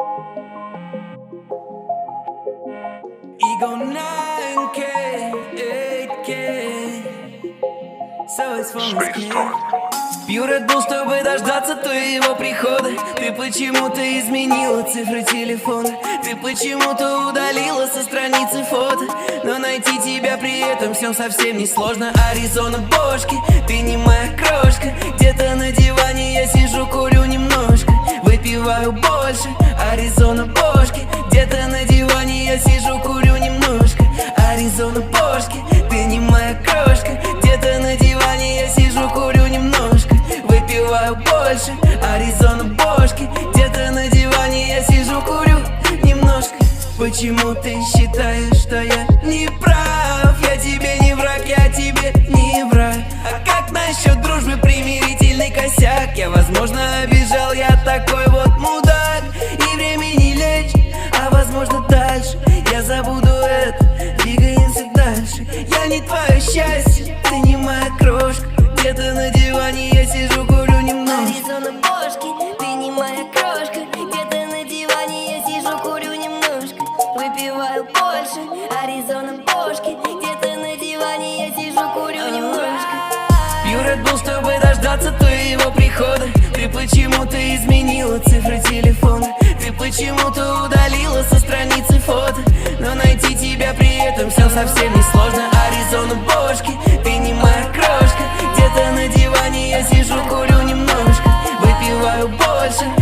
Ego 9K, 8K, so it's for me. Пью Red Bull, чтобы дождаться твоего прихода. Ты почему-то изменила цифры телефона. Ты почему-то удалила со страницы фото. Но найти тебя при этом всем совсем не сложно. Аризона бошки, ты не моя крошка. Где-то на диване я сижу, курю немножко, выпиваю больше. Аризона бошки, где-то на диване я сижу, курю немножко. Аризона бошки, ты не моя крошка. Где-то на диване я сижу, курю немножко, выпиваю больше. Аризона бошки, где-то на диване я сижу, курю немножко. Почему ты считаешь, что я не прав? Я тебе не враг, я тебе не враг. А как насчет дружбы, примирительный косяк? Я, возможно, обижал, я такой вот мудак. И время не лечит, а возможно дальше я забуду это, двигаемся дальше. Я не твое счастье, ты не моя крошка. Где-то на диване я сижу, курю немного. Аризона бошки, ты не моя крошка. Где-то на диване я сижу, курю немножко, выпиваю больше. Аризона бошки, где-то на диване я сижу, курю немножко. Пью Red Bull, чтобы дождаться твоего прихода. Ты почему-то изменила цифры телефона. Ты почему-то удалила со страницы фото. Но найти тебя при этом все совсем не сложно. Аризона бошки, ты не моя крошка. Где-то на диване я сижу, курю немножко, выпиваю больше.